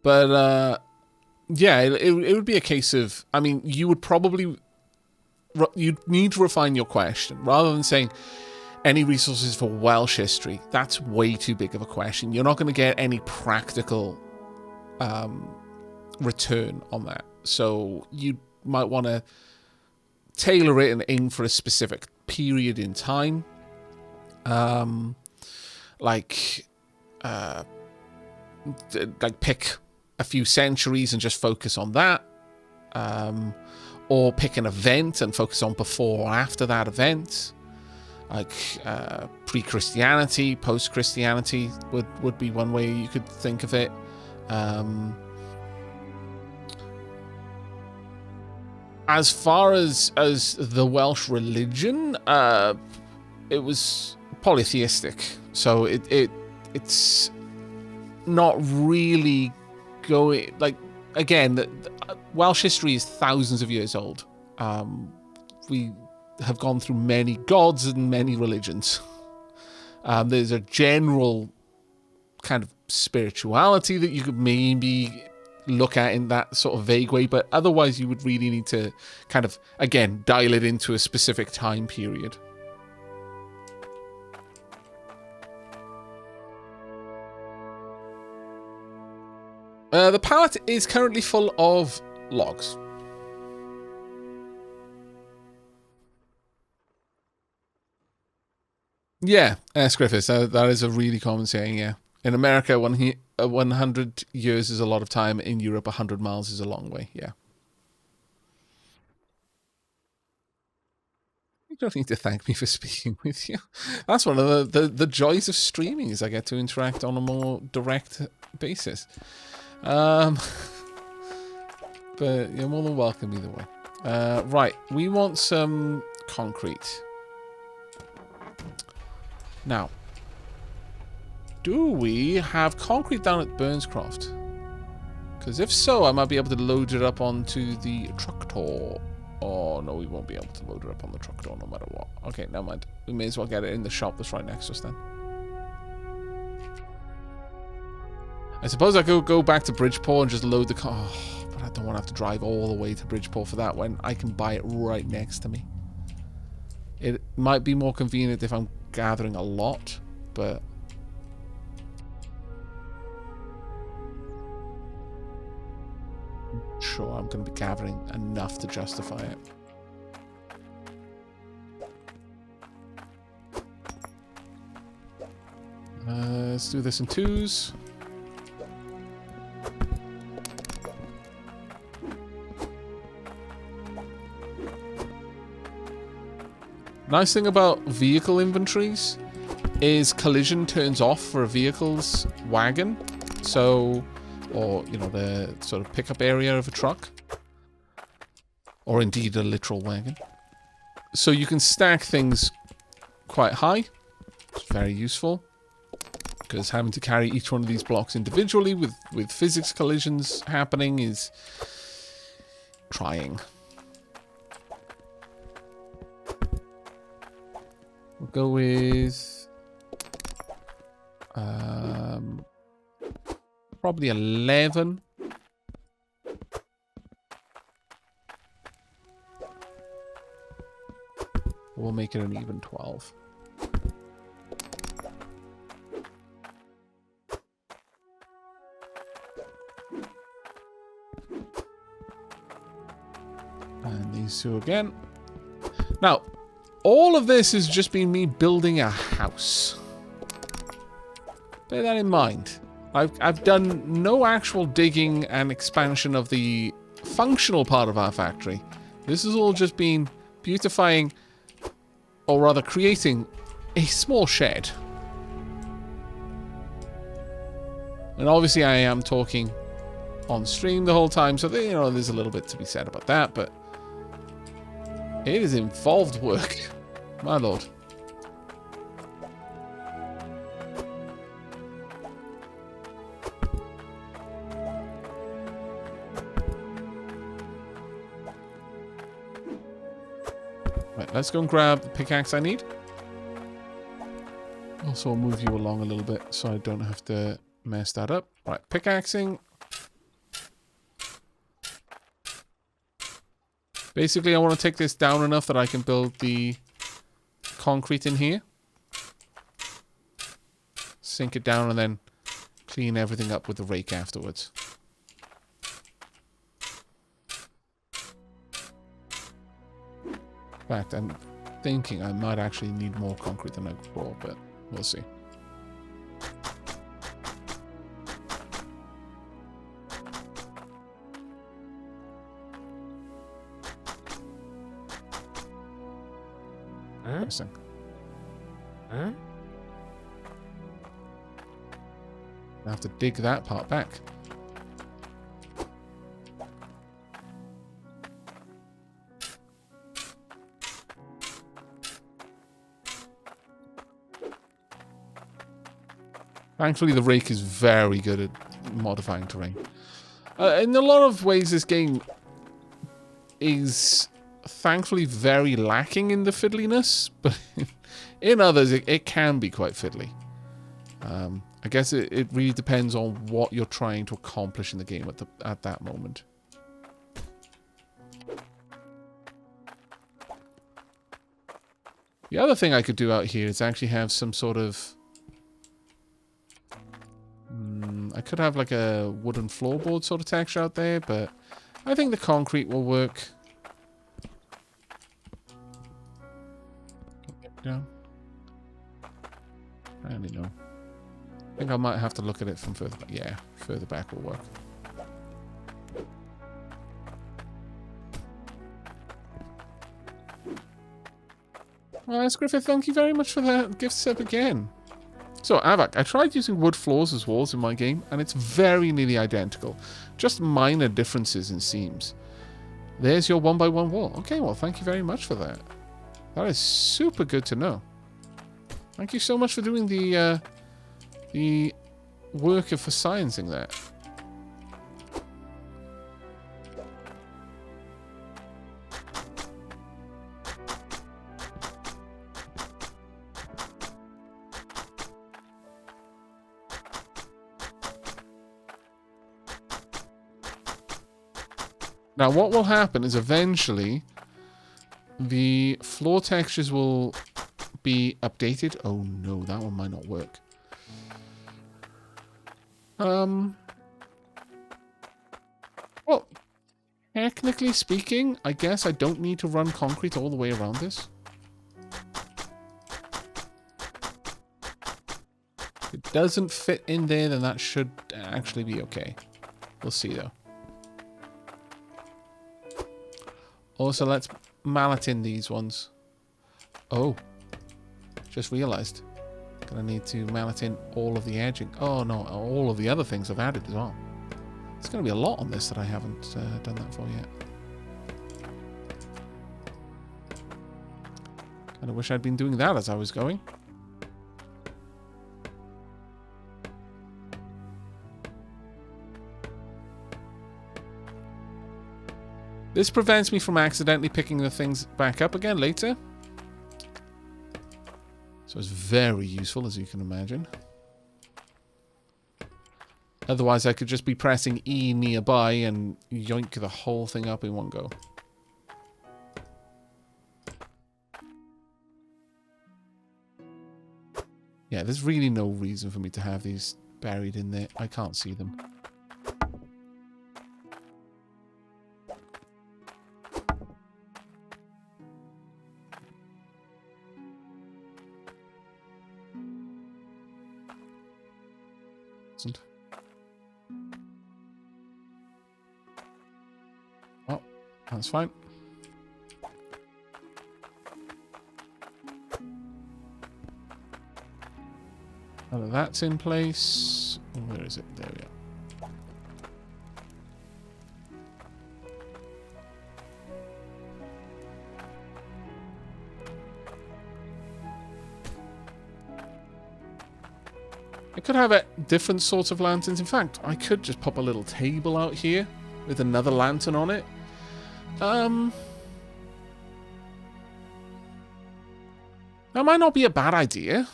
But yeah, it would be a case of, I mean, you would probably, you'd need to refine your question rather than saying any resources for Welsh history. That's way too big of a question. You're not going to get any practical return on that. So you might want to tailor it and aim for a specific period in time. Like pick a few centuries and just focus on that. Or pick an event and focus on before or after that event. Like pre-Christianity, post-Christianity would be one way you could think of it. As far as the Welsh religion, it was polytheistic, so it's not really going, like, again, the Welsh history is thousands of years old. We have gone through many gods and many religions. There's a general kind of spirituality that you could maybe look at in that sort of vague way, but otherwise you would really need to kind of, again, dial it into a specific time period. The pallet is currently full of logs. Yeah, Griffiths, that is a really common saying, yeah. In America, 100 years is a lot of time. In Europe, 100 miles is a long way, yeah. You don't need to thank me for speaking with you. That's one of the joys of streaming, is I get to interact on a more direct basis. But you're more than welcome either way. Right, we want some concrete. Now, do we have concrete down at Burnscroft? Because if so, I might be able to load it up onto the tractor. Oh, no, we won't be able to load it up on the tractor no matter what. Okay, never mind. We may as well get it in the shop that's right next to us then. I suppose I could go back to Bridgeport and just load the car. Oh, but I don't want to have to drive all the way to Bridgeport for that when I can buy it right next to me. It might be more convenient if I'm gathering a lot, but... I'm sure I'm going to be gathering enough to justify it. Let's do this in twos. Nice thing about vehicle inventories is collision turns off for a vehicle's wagon. So, or, you know, the sort of pickup area of a truck. Or indeed a literal wagon. So you can stack things quite high. It's very useful. Because having to carry each one of these blocks individually with physics collisions happening is trying. We'll go with probably 11. We'll make it an even 12. And these two again. Now, all of this has just been me building a house. Bear that in mind. I've done no actual digging and expansion of the functional part of our factory. This has all just been beautifying, or rather creating, a small shed. And obviously I am talking on stream the whole time, so you know, there's a little bit to be said about that, but it is involved work, my lord. Right, let's go and grab the pickaxe I need. Also, I'll move you along a little bit so I don't have to mess that up. Right, pickaxing. Basically, I want to take this down enough that I can build the concrete in here. Sink it down and then clean everything up with the rake afterwards. In fact, I'm thinking I might actually need more concrete than I bought, but we'll see. Interesting. I have to dig that part back. Thankfully, the rake is very good at modifying terrain. In a lot of ways, this game is thankfully very lacking in the fiddliness, but in others, it can be quite fiddly. I guess it really depends on what you're trying to accomplish in the game at that moment. The other thing I could do out here is actually have some sort of... I could have like a wooden floorboard sort of texture out there, but I think the concrete will work. Yeah. I don't know. I think I might have to look at it from further back. Yeah, further back will work. Well, Griffith, thank you very much for that gift sub again. So, Aavak, I tried using wood floors as walls in my game, and it's very nearly identical. Just minor differences in seams. There's your 1x1 wall. Okay, well, thank you very much for that. That is super good to know. Thank you so much for doing the work for sciencing that. Now, what will happen is eventually the floor textures will be updated. Oh no, that one might not work. Well, technically speaking, I guess I don't need to run concrete all the way around this. If it doesn't fit in there, then that should actually be okay. We'll see though. Also, let's mallet in these ones. Oh, just realized. Gonna need to mallet in all of the edging. Oh no, all of the other things I've added as well. There's gonna be a lot on this that I haven't done that for yet. Kinda wish I'd been doing that as I was going. This prevents me from accidentally picking the things back up again later. So it's very useful, as you can imagine. Otherwise, I could just be pressing E nearby and yoink the whole thing up in one go. Yeah, there's really no reason for me to have these buried in there. I can't see them. Oh, that's fine. Now that that's in place. Where is it? There we are. I could have different sorts of lanterns. In fact, I could just pop a little table out here with another lantern on it. That might not be a bad idea.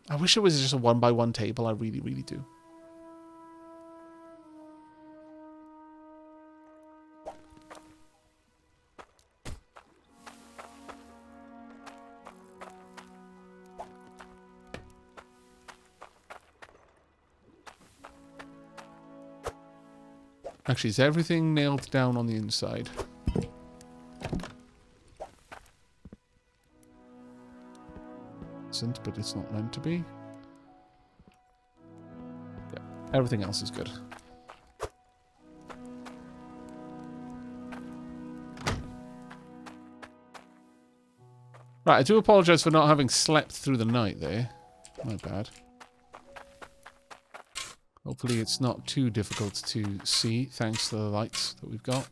I wish it was just a 1x1 table. I really, really do. Actually, is everything nailed down on the inside? Isn't, but it's not meant to be. Yeah, everything else is good. Right, I do apologize for not having slept through the night there. My bad. Hopefully it's not too difficult to see, thanks to the lights that we've got.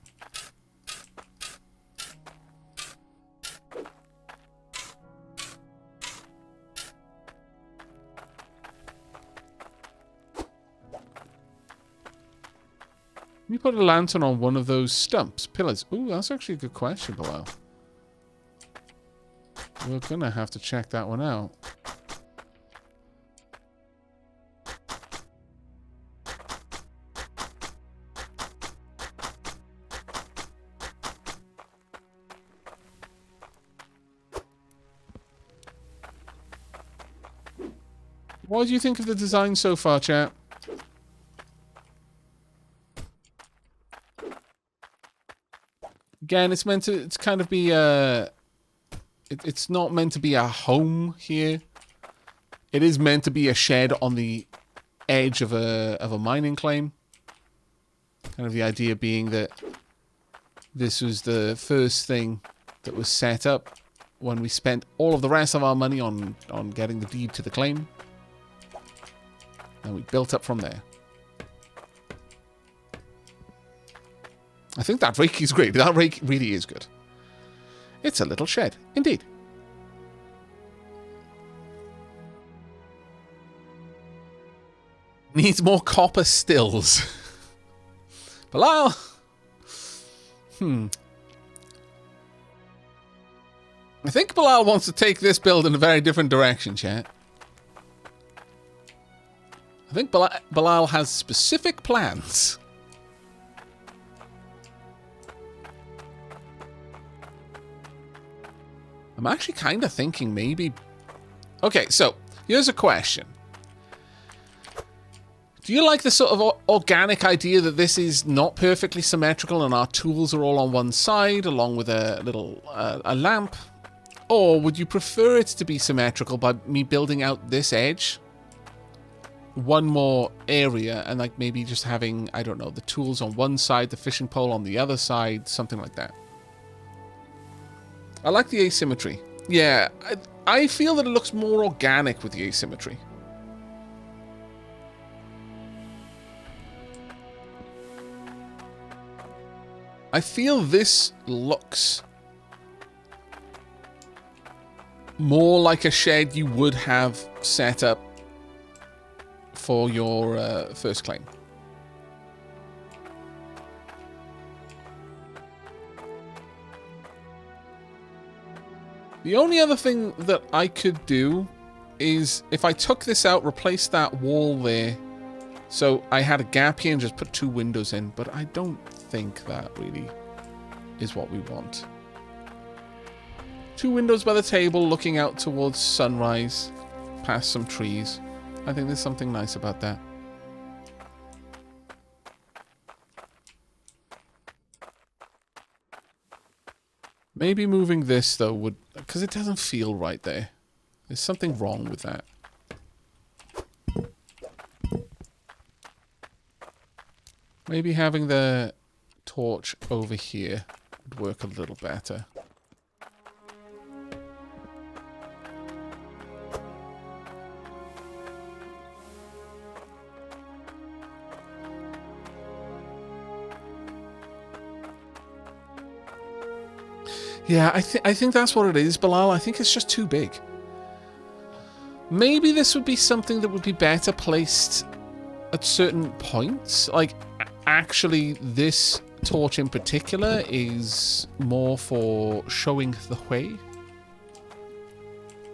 Can you put a lantern on one of those stumps? Pillars? Ooh, that's actually a good question, Bilal. We're gonna have to check that one out. What do you think of the design so far, chat? Again, it's meant to, it's kind of be it's not meant to be a home here. It is meant to be a shed on the edge of a mining claim. Kind of the idea being that this was the first thing that was set up when we spent all of the rest of our money on getting the deed to the claim. And we built up from there. I think that rake is great. That rake really is good. It's a little shed, indeed. Needs more copper stills. Bilal! I think Bilal wants to take this build in a very different direction, chat. I think Bilal has specific plans. I'm actually kind of thinking maybe... Okay, so, here's a question. Do you like the sort of organic idea that this is not perfectly symmetrical and our tools are all on one side, along with a little a lamp? Or would you prefer it to be symmetrical by me building out this edge? One more area, and like maybe just having, I don't know, the tools on one side, the fishing pole on the other side, something like that. I like the asymmetry. Yeah, I feel that it looks more organic with the asymmetry. I feel this looks more like a shed you would have set up for your first claim. The only other thing that I could do is if I took this out, replace that wall there, so I had a gap here and just put 2 windows in, but I don't think that really is what we want. 2 windows by the table looking out towards sunrise, past some trees. I think there's something nice about that. Maybe moving this, though, would... Because it doesn't feel right there. There's something wrong with that. Maybe having the torch over here would work a little better. Yeah, I think that's what it is, Bilal. I think it's just too big. Maybe this would be something that would be better placed at certain points. Like, actually, this torch in particular is more for showing the way.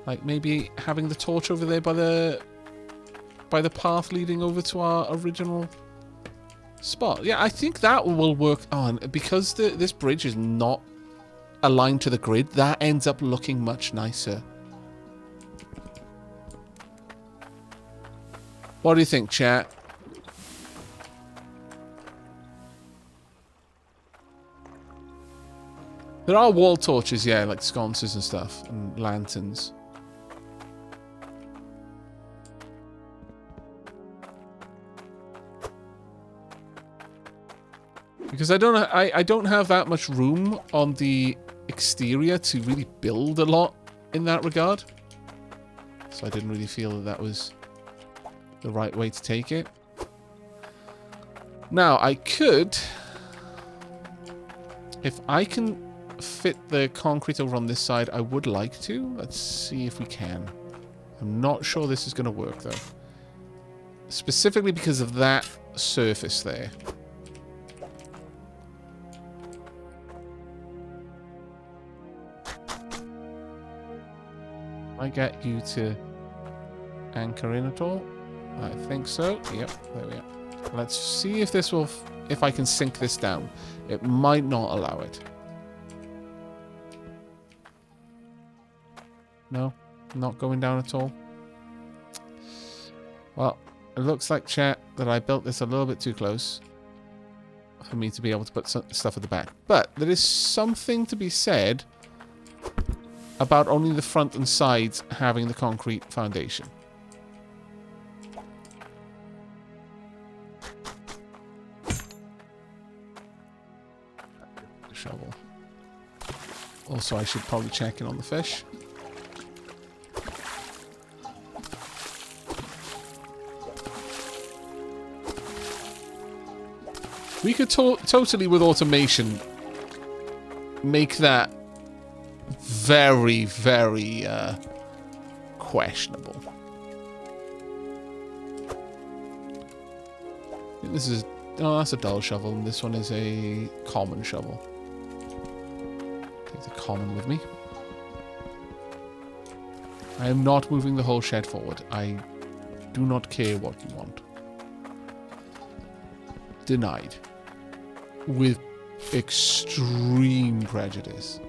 Like, maybe having the torch over there by the path leading over to our original spot. Yeah, I think that will work on, because this bridge is not aligned to the grid, that ends up looking much nicer. What do you think, chat? There are wall torches, yeah, like sconces and stuff, and lanterns. Because I don't have that much room on the exterior to really build a lot in that regard. So I didn't really feel that that was the right way to take it. Now, I could... If I can fit the concrete over on this side, I would like to. Let's see if we can. I'm not sure this is going to work, though. Specifically because of that surface there. I get you to anchor in at all? I think so. Yep, there we are. Let's see if this will... if I can sink this down. It might not allow it. No, not going down at all. Well, it looks like, chat, that I built this a little bit too close for me to be able to put some stuff at the back. But there is something to be said about only the front and sides having the concrete foundation. Shovel. Also, I should probably check in on the fish. We could totally, with automation, make that very, very questionable. This is... oh, that's a dull shovel, and this one is a common shovel. Take the common with me. I am not moving the whole shed forward. I do not care what you want. Denied. With extreme prejudice.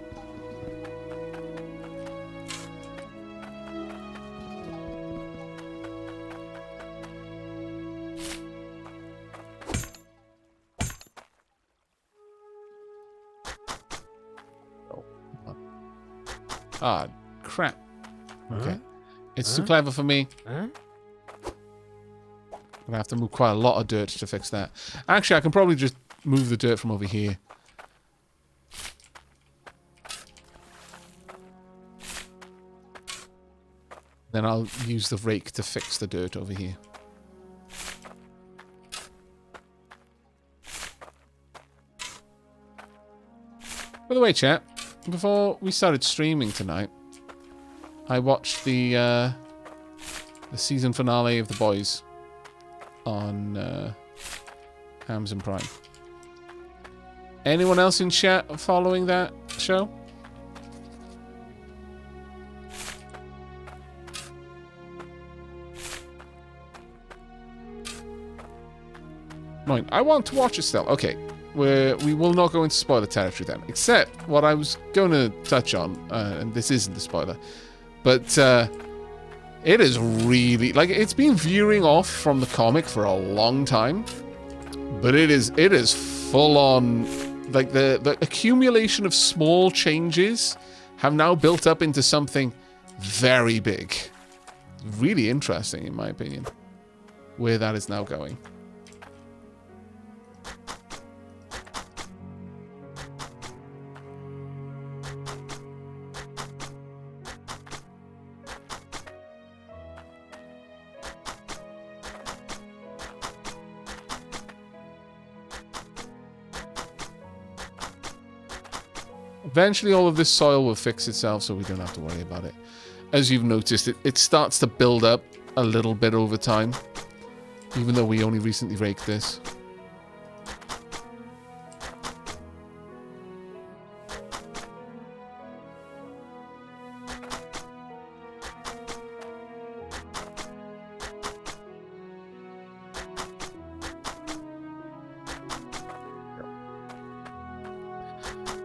Ah, crap. Okay. It's too clever for me. I'm gonna have to move quite a lot of dirt to fix that. Actually, I can probably just move the dirt from over here. Then I'll use the rake to fix the dirt over here. By the way, chat, before we started streaming tonight, I watched the season finale of The Boys on Amazon Prime. Anyone else in chat following that show? Right, I want to watch it still. Okay, we will not go into spoiler territory then. Except what I was going to touch on, and this isn't the spoiler, but it is really, like, it's been veering off from the comic for a long time, but it is full on, like, the accumulation of small changes have now built up into something very big. Really interesting, in my opinion, where that is now going. Eventually, all of this soil will fix itself, so we don't have to worry about it. As you've noticed, it starts to build up a little bit over time, even though we only recently raked this.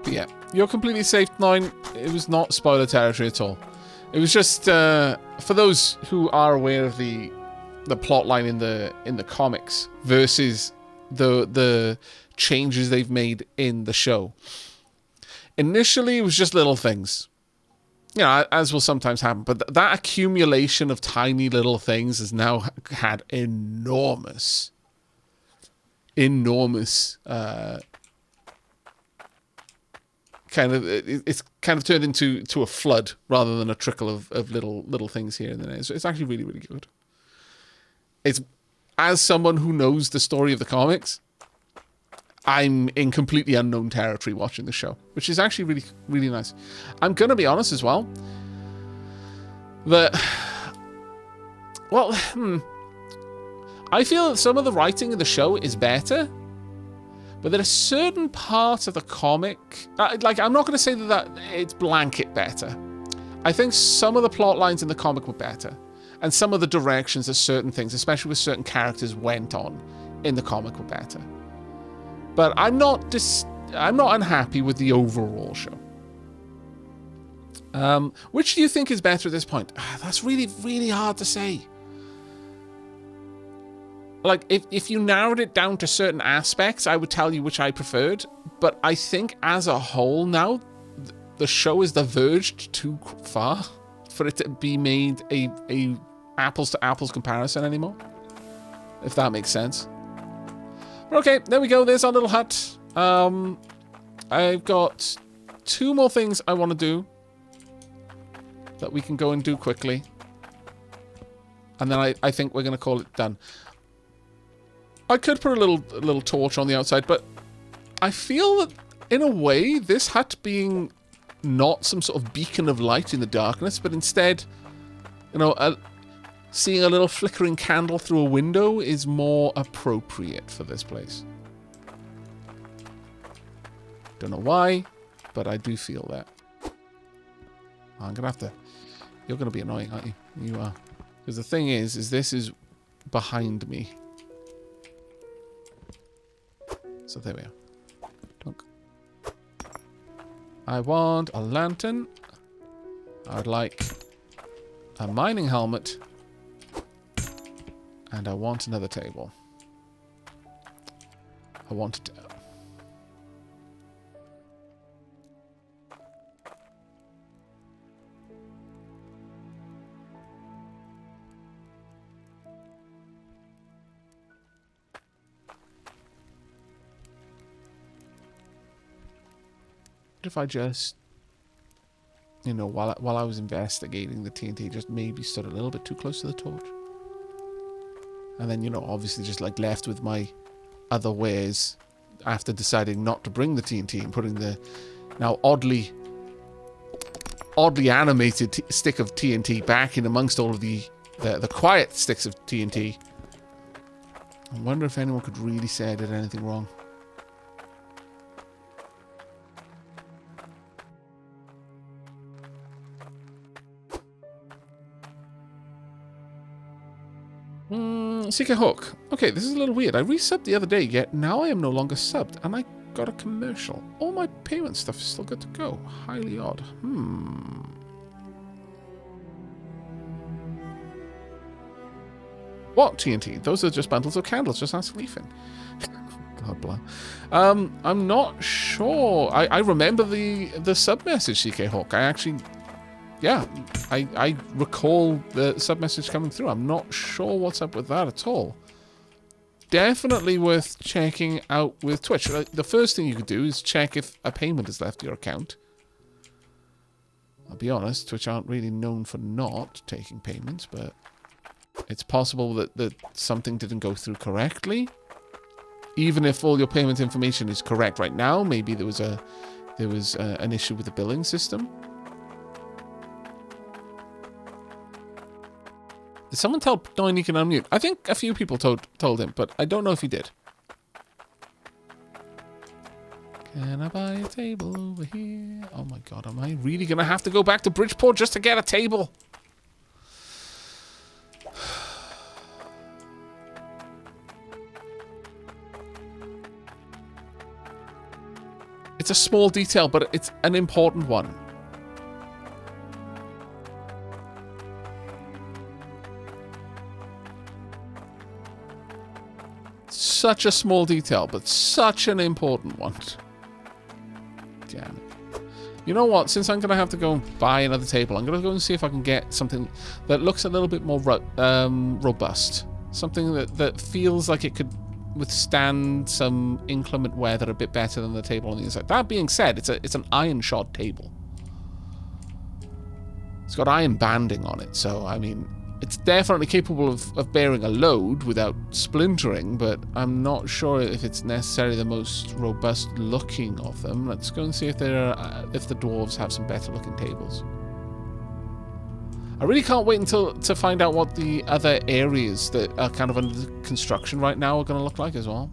But yeah, you're completely safe, 9. It was not spoiler territory at all. It was just for those who are aware of the plot line in the comics versus the changes they've made in the show. Initially, it was just little things. You know, as will sometimes happen. But that accumulation of tiny little things has now had enormous kind of, it's kind of turned into a flood rather than a trickle of little things here and there. So it's actually really, really good. It's, as someone who knows the story of the comics, I'm in completely unknown territory watching the show, which is actually really, really nice. I'm going to be honest as well, that, well, I feel that some of the writing in the show is better, but there are certain parts of the comic, like, I'm not going to say that it's blanket better. I think some of the plot lines in the comic were better, and some of the directions that certain things, especially with certain characters, went on in the comic were better. But I'm not unhappy with the overall show. Which do you think is better at this point? That's really, really hard to say. Like, if you narrowed it down to certain aspects, I would tell you which I preferred. But I think as a whole now, the show is diverged too far for it to be made a apples to apples comparison anymore. If that makes sense. Okay, there we go. There's our little hut. I've got 2 more things I want to do that we can go and do quickly. And then I think we're going to call it done. I could put a little torch on the outside, but I feel that, in a way, this hut being not some sort of beacon of light in the darkness, but instead, you know, seeing a little flickering candle through a window is more appropriate for this place. Don't know why, but I do feel that. I'm gonna have to... You're gonna be annoying, aren't you? You are. Because the thing is this is behind me. So there we are. Dunk. I want a lantern. I'd like a mining helmet. And I want another table. I want it. What if I just, you know, while I was investigating the TNT, just maybe stood a little bit too close to the torch? And then, you know, obviously just like left with my other wares after deciding not to bring the TNT and putting the now oddly animated stick of TNT back in amongst all of the quiet sticks of TNT. I wonder if anyone could really say I did anything wrong. CK Hawk. Okay, this is a little weird. I resubbed the other day, yet now I am no longer subbed, and I got a commercial. All my payment stuff is still good to go. Highly odd. What TNT? Those are just bundles of candles. Just ask Leafin. God bless. I'm not sure. I remember the sub message, CK Hawk. I actually... Yeah, I recall the sub-message coming through. I'm not sure what's up with that at all. Definitely worth checking out with Twitch. The first thing you could do is check if a payment has left your account. I'll be honest, Twitch aren't really known for not taking payments, but it's possible that something didn't go through correctly. Even if all your payment information is correct right now, maybe there was an issue with the billing system. Did someone tell Doin he can unmute? I think a few people told him, but I don't know if he did. Can I buy a table over here? Oh my god, am I really going to have to go back to Bridgeport just to get a table? It's a small detail, but it's an important one. Such a small detail, but such an important one. Damn it. You know what? Since I'm going to have to go and buy another table, I'm going to go and see if I can get something that looks a little bit more robust. Something that feels like it could withstand some inclement weather a bit better than the table on the inside. That being said, it's an iron shod table. It's got iron banding on it, so, I mean, it's definitely capable of bearing a load without splintering, but I'm not sure if it's necessarily the most robust looking of them. Let's go and see if the dwarves have some better looking tables. I really can't wait to find out what the other areas that are kind of under construction right now are going to look like as well.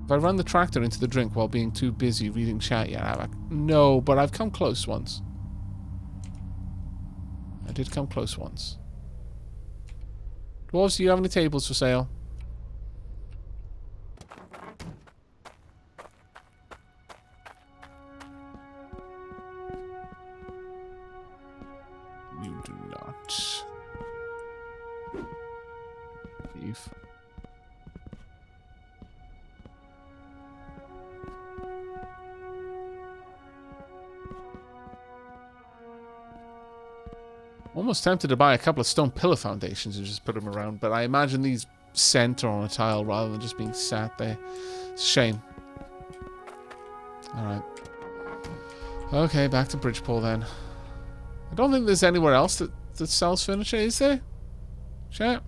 Have I run the tractor into the drink while being too busy reading chat yet, Aavak? No, but I've come close once. I did come close once. Dwarves, do you have any tables for sale? You do not. Leave. Almost tempted to buy a couple of stone pillar foundations and just put them around, but I imagine these center on a tile rather than just being sat there. It's a shame. Alright. Okay, back to Bridgeport then. I don't think there's anywhere else that sells furniture, is there? Chat?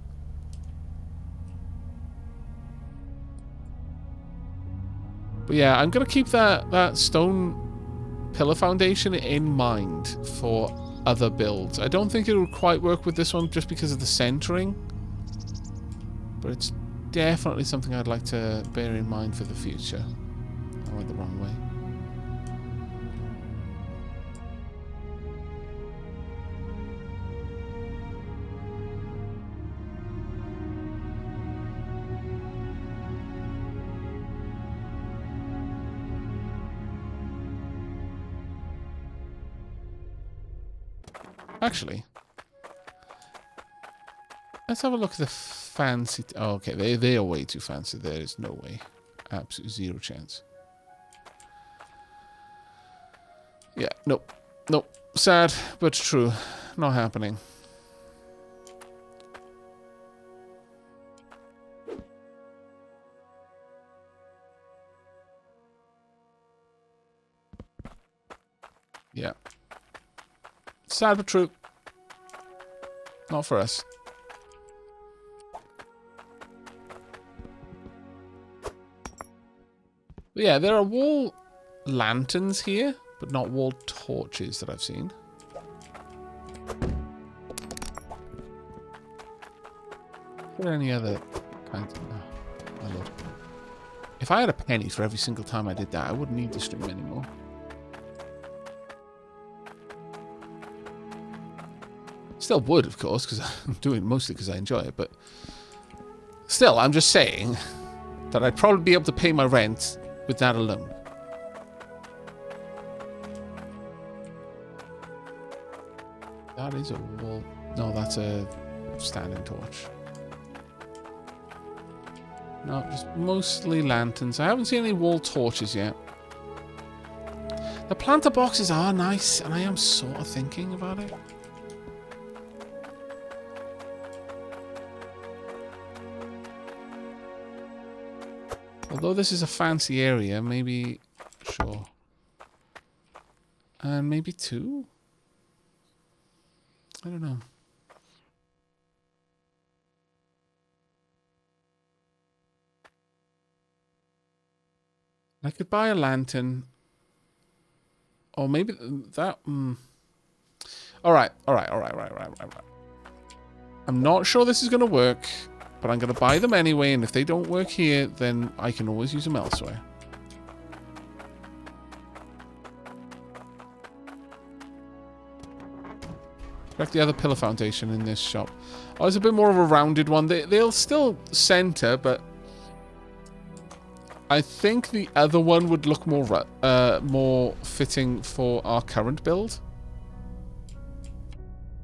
But yeah, I'm going to keep that stone pillar foundation in mind for other builds. I don't think it would quite work with this one just because of the centering, but it's definitely something I'd like to bear in mind for the future. I went the wrong way. Actually, let's have a look at the fancy... Oh, okay, they are way too fancy. There is no way. Absolutely zero chance. Yeah, nope. Nope. Sad, but true. Not happening. Yeah. Sad but true. Not for us. But yeah, there are wall lanterns here, but not wall torches that I've seen. Are there any other kinds of... Oh, my lord. If I had a penny for every single time I did that, I wouldn't need the stream anymore. Still would, of course, because I'm doing it mostly because I enjoy it, but still, I'm just saying that I'd probably be able to pay my rent with that alone. That is a wall. No, that's a standing torch. No, just mostly lanterns. I haven't seen any wall torches yet. The planter boxes are nice, and I am sort of thinking about it. Although this is a fancy area, maybe... Sure. And maybe two? I don't know. I could buy a lantern. Or maybe that... Alright. I'm not sure this is going to work. But I'm going to buy them anyway, and if they don't work here, then I can always use them elsewhere. Check the other pillar foundation in this shop. Oh, it's a bit more of a rounded one. They'll still center, but I think the other one would look more fitting for our current build.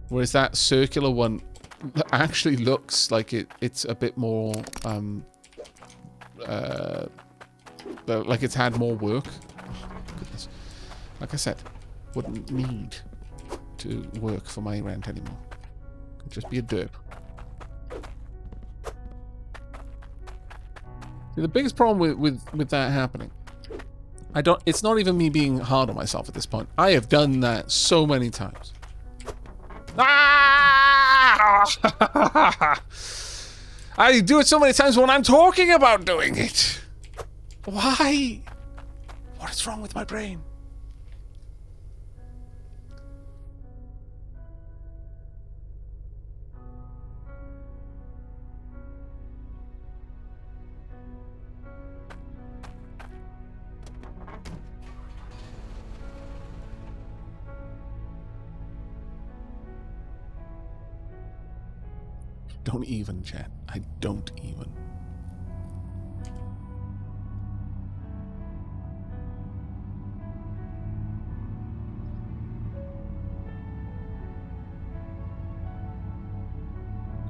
Whereas that circular one actually looks like it's a bit more like it's had more work. Oh, goodness. Like I said, wouldn't need to work for my rent anymore. Could just be a derp. See, the biggest problem with that happening, it's not even me being hard on myself at this point. I have done that so many times. Ah! I do it so many times when I'm talking about doing it. Why? What is wrong with my brain? Don't even, chat. I don't even.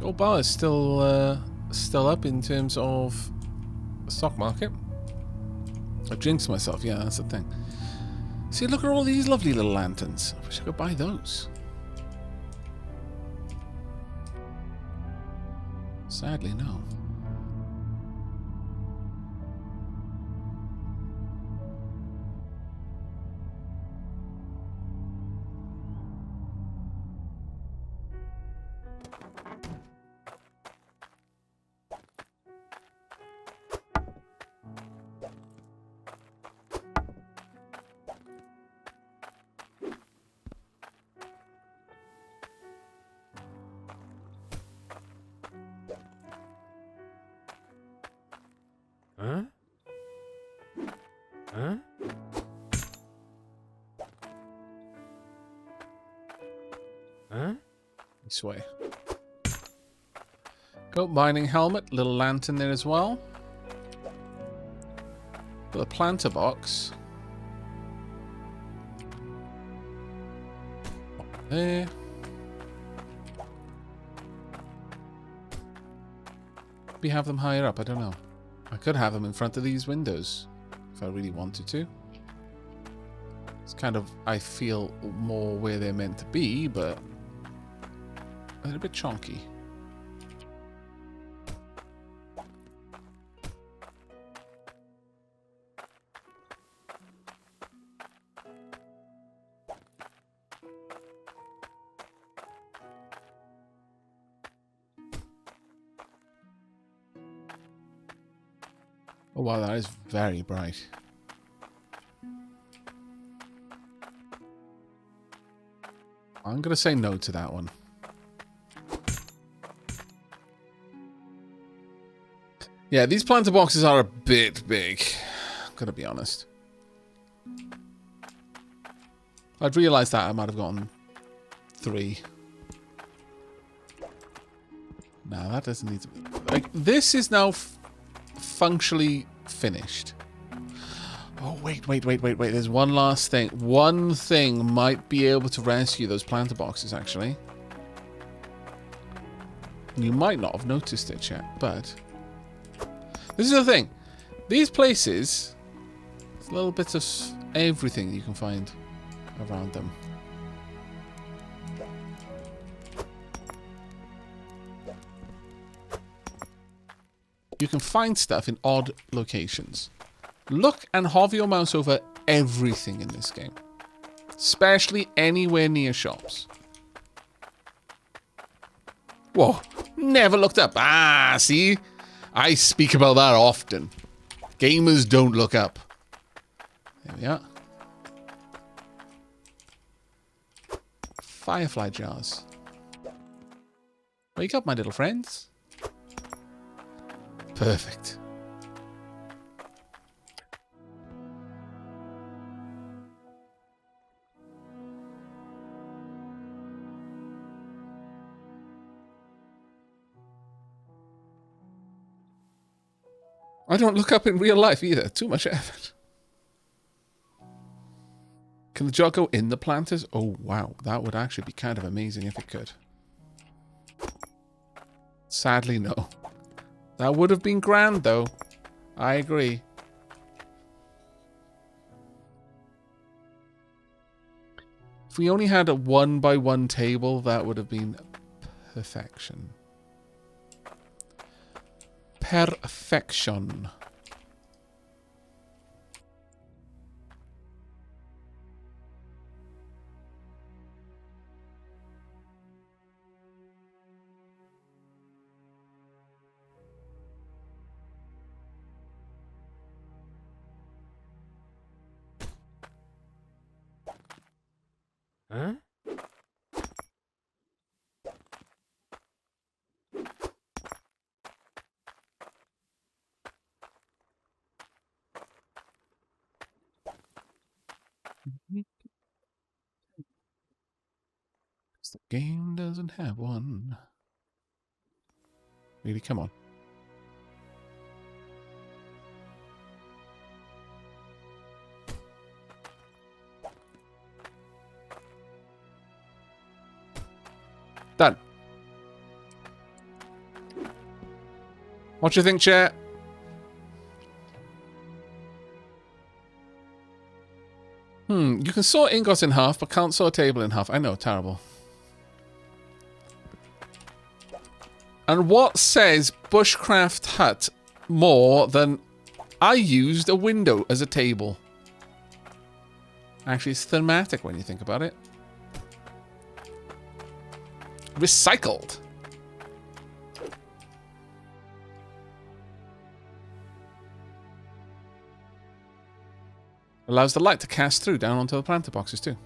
Gold bar is still up in terms of the stock market. I jinxed myself. Yeah, that's the thing. See, look at all these lovely little lanterns. I wish I could buy those. Sadly, no. Huh? Huh? Huh? This way. Goat mining helmet, little lantern there as well. Got a planter box. There. We have them higher up, I don't know. I could have them in front of these windows if I really wanted to. It's kind of, I feel, more where they're meant to be, but they're a bit chonky. Oh wow, that is very bright. I'm gonna say no to that one. Yeah, these planter boxes are a bit big. I'm gonna be honest. I'd realised that I might have gotten 3. No, that doesn't need to be. Like, this is now functionally finished. Oh, wait. There's one last thing. One thing might be able to rescue those planter boxes, actually. You might not have noticed it yet, but this is the thing. These places, there's a little bit of everything you can find around them. You can find stuff in odd locations. Look and hover your mouse over everything in this game. Especially anywhere near shops. Whoa, never looked up. Ah, see? I speak about that often. Gamers don't look up. There we are. Firefly jars. Wake up, my little friends. Perfect. I don't look up in real life either. Too much effort. Can the jar go in the planters? Oh, wow. That would actually be kind of amazing if it could. Sadly, no. That would have been grand, though. I agree. If we only had a 1x1 table, that would have been perfection. Perfection. Huh? The game doesn't have one. Really, come on. Done. What do you think, chat? You can saw ingots in half, but can't saw a table in half. I know, terrible. And what says Bushcraft Hut more than I used a window as a table? Actually, it's thematic when you think about it. Recycled. Allows the light to cast through down onto the planter boxes too.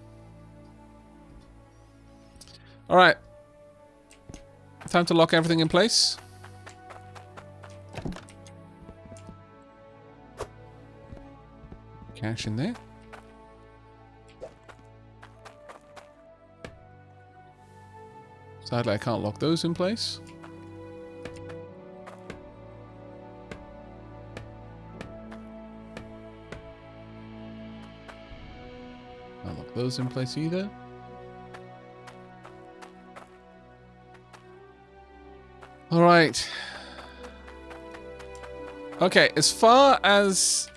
Alright. Time to lock everything in place. Cash in there. Sadly, I can't lock those in place. Can't lock those in place either. All right. Okay, as far as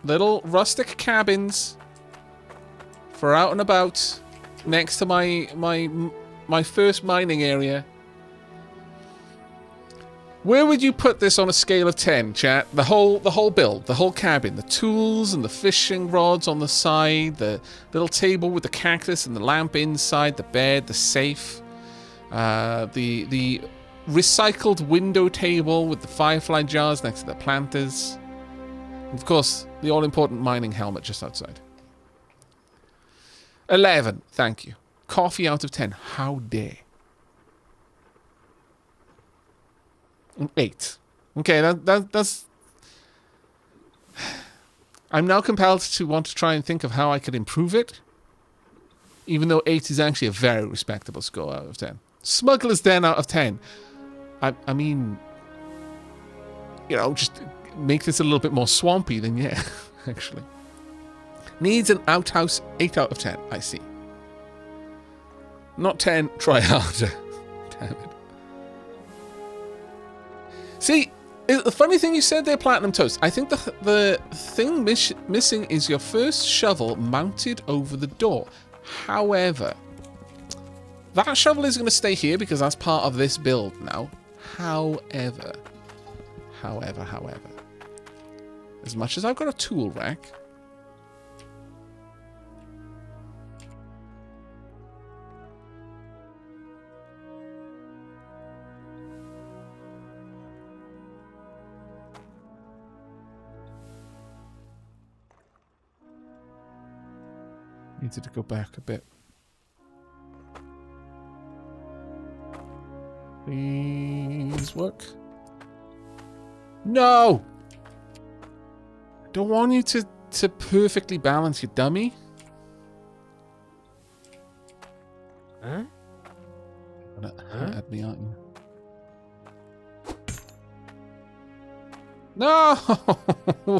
little rustic cabins for out and about next to my first mining area. Where would you put this on a scale of 10, chat? The whole build, the whole cabin, the tools and the fishing rods on the side, the little table with the cactus and the lamp inside, the bed, the safe, the recycled window table with the firefly jars next to the planters. Of course, the all-important mining helmet just outside. 11, thank you. Coffee out of 10. How dare. 8. Okay, that's... I'm now compelled to want to try and think of how I could improve it. Even though 8 is actually a very respectable score out of 10. Smuggler's Den out of 10. I mean... You know, just make this a little bit more swampy than yeah, actually. Needs an outhouse. 8 out of 10. I see. Not 10, try harder. Damn it. See, the funny thing you said there, Platinum Toast, I think the thing missing is your first shovel mounted over the door. However, that shovel is going to stay here because that's part of this build now. However, as much as I've got a tool rack, needed to go back a bit. Please work. No! I don't want you to perfectly balance, you dummy. Huh? You're gonna at me, aren't you? No!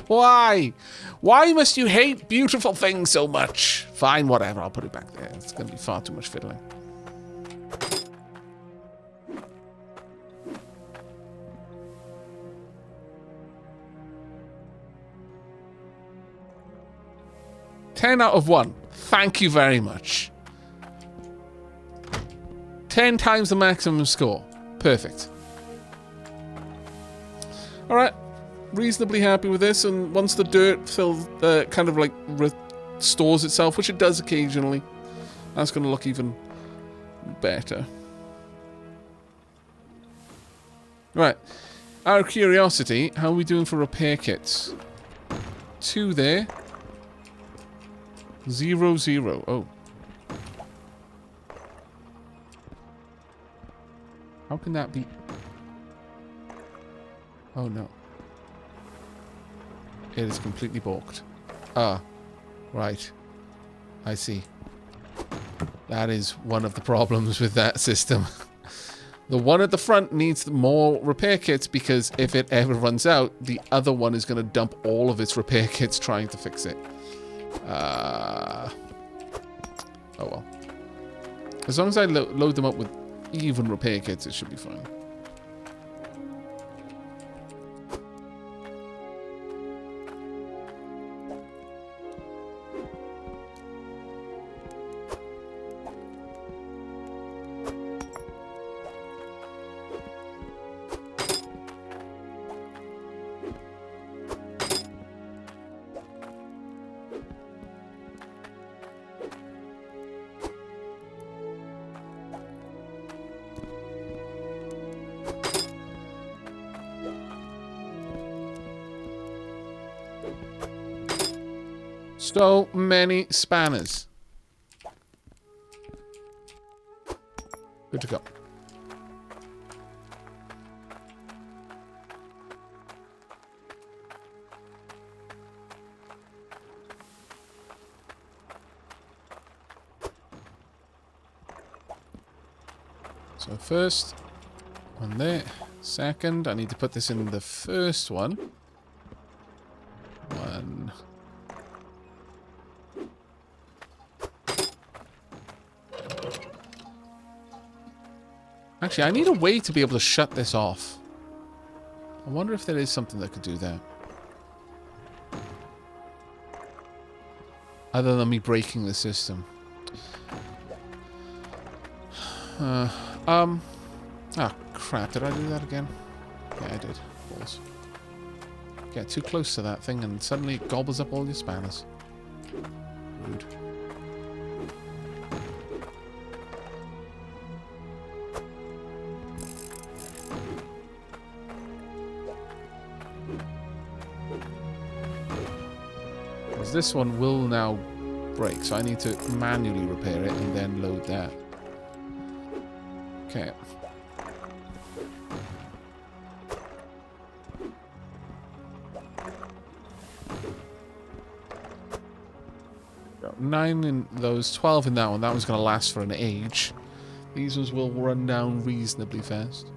Why? Why must you hate beautiful things so much? Fine, whatever. I'll put it back there. It's going to be far too much fiddling. $10 out of 1. Thank you very much. 10 times the maximum score. Perfect. Alright. Reasonably happy with this, and once the dirt kind of like restores itself, which it does occasionally, that's going to look even better. Right. Out of curiosity, how are we doing for repair kits? 2 there. 0, 0. Oh. How can that be? Oh no. It is completely balked. Ah. Right. I see. That is one of the problems with that system. The one at the front needs more repair kits because if it ever runs out, the other one is going to dump all of its repair kits trying to fix it. Oh well. As long as I load them up with even repair kits, it should be fine. So many spanners. Good to go. So first one there. Second, I need to put this in the first one. One. Actually, I need a way to be able to shut this off. I wonder if there is something that could do that. Other than me breaking the system. Ah, crap. Did I do that again? Yeah, I did. Balls. Get too close to that thing and suddenly it gobbles up all your spanners. Rude. This one will now break, so I need to manually repair it and then load that. Okay. Got 9 in those, 12 in that one. That one's going to last for an age. These ones will run down reasonably fast.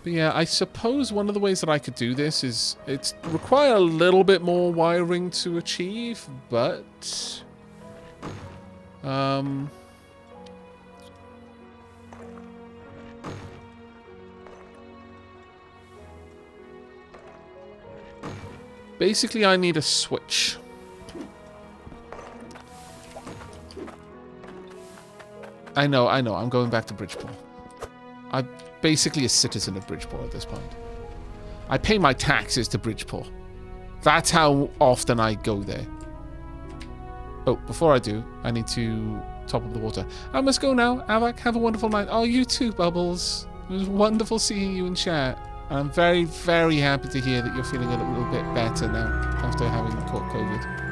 But yeah, I suppose one of the ways that I could do this is it's require a little bit more wiring to achieve, but basically I need a switch. I know, I'm going back to Bridgeport. I'm basically a citizen of Bridgeport at this point. I pay my taxes to Bridgeport. That's how often I go there. Oh, before I do, I need to top up the water. I must go now. Aavak, have a wonderful night. Oh, you too, Bubbles. It was wonderful seeing you in chat. And I'm very, very happy to hear that you're feeling a little bit better now after having caught COVID.